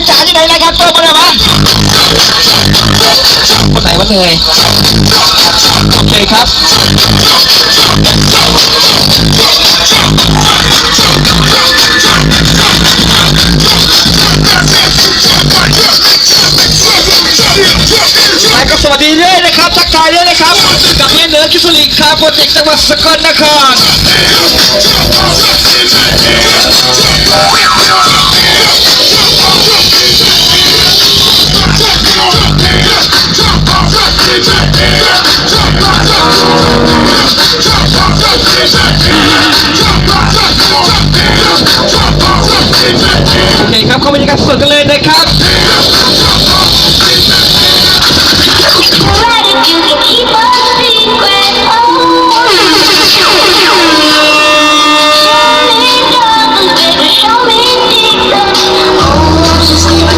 จ๋าที่ไหนนะครับตัวมาเลยมาคนไหนวะเนยโอเคครับก็สวัสดีด้วยนะครับทักทายด้วยนะครับกับเมียเหนือคิสุริคาโปรเจกต์จังหวัดสกลนครโอเคครับเข้าบรรยากาศสดกันเลยนะครับ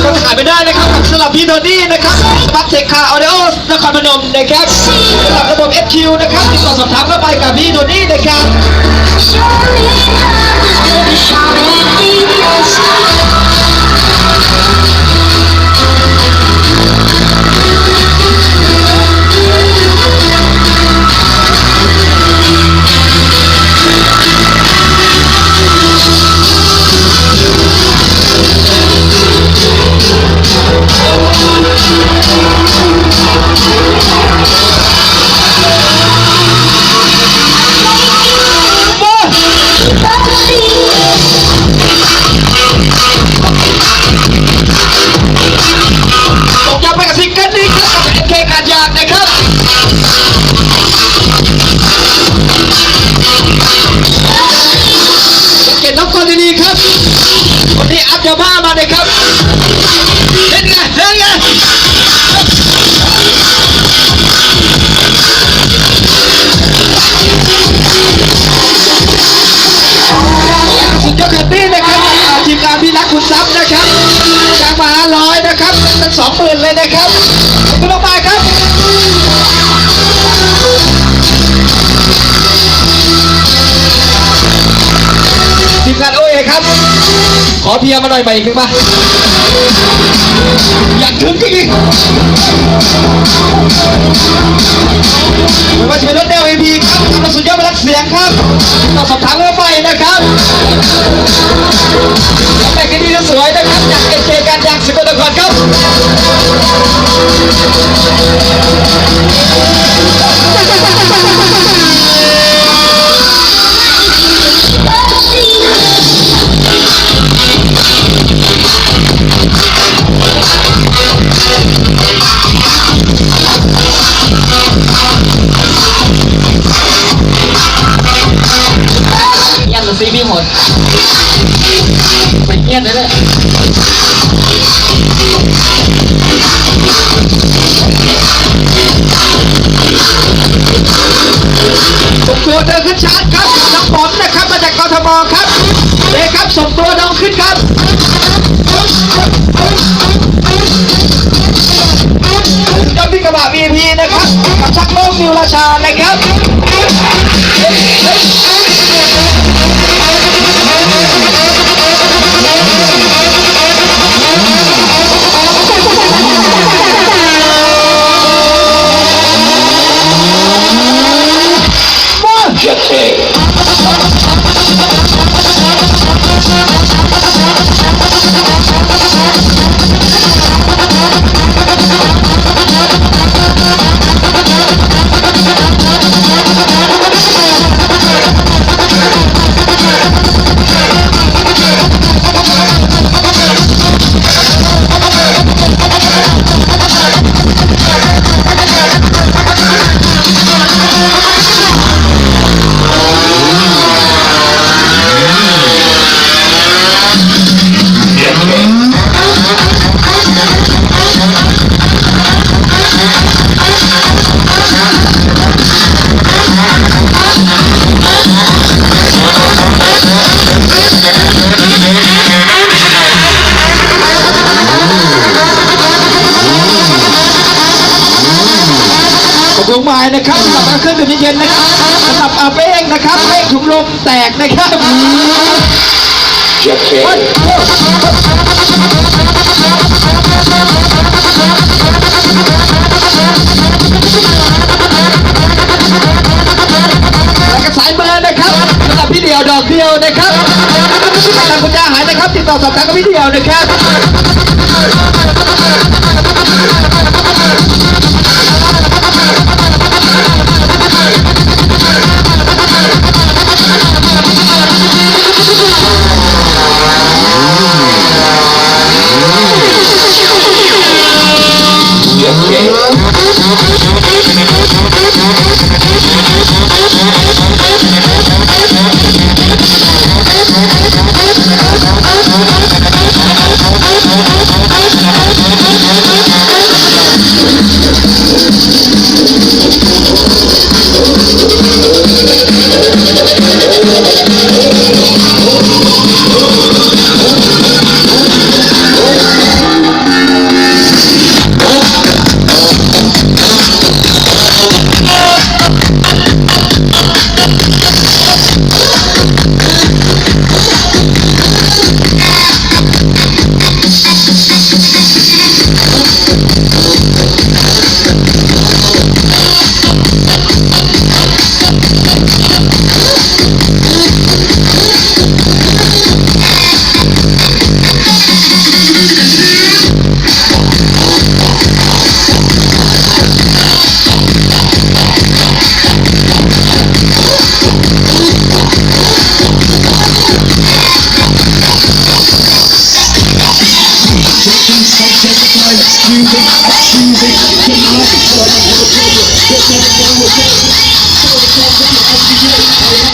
ก็ถ่ายไปได้นะครับสำหรับพี่โทนี่นะครับบัตเทคคาออเดโอนครพนมนะครับสำหรับระบบ FQ นะครับติดต่อสอบถามเข้าไปกับพี่โทนี่นะครับเดี๋ยวพามาเลยครับเล่นไงเล่นไงสุดยอดแบบนี้นะครับทีมงานพี่รักคุณทรัพย์นะครับจากมา500นะครับเป็น20,000เลยนะครับคุณลงมาครับทีมงานโอเอครับขอเพียร์มาหน่อยใหม่อีกนึงมาอยากถึงจริงไม่ว่าจะเป็นรถเดลเอพีครับทำสุดยอดรักเสียงครับต้องสอบถามเข้าไปนะครับแต่งกันดีสวยนะครับจากเอเจการยางสกลนครครับซีมีหมดไปเงียบเลยส่งตัวเดินขึ้นชาร์จครับน้องฝนนะครับมาจากกทมครับเลยครับส่งตัวน้องขึ้นครับยอดพิกระบะ VIP นะครับกับชักโลกนิวราชานะครับลงมานะครับสำหรับเครื่องดื่มเย็นนะครับสำหรับเป้งนะครับเป้งถุงลมแตกนะครับ นะครับติดต่อสอบถามกับพี่เดียวนะครับ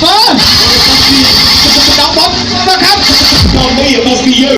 Vâng.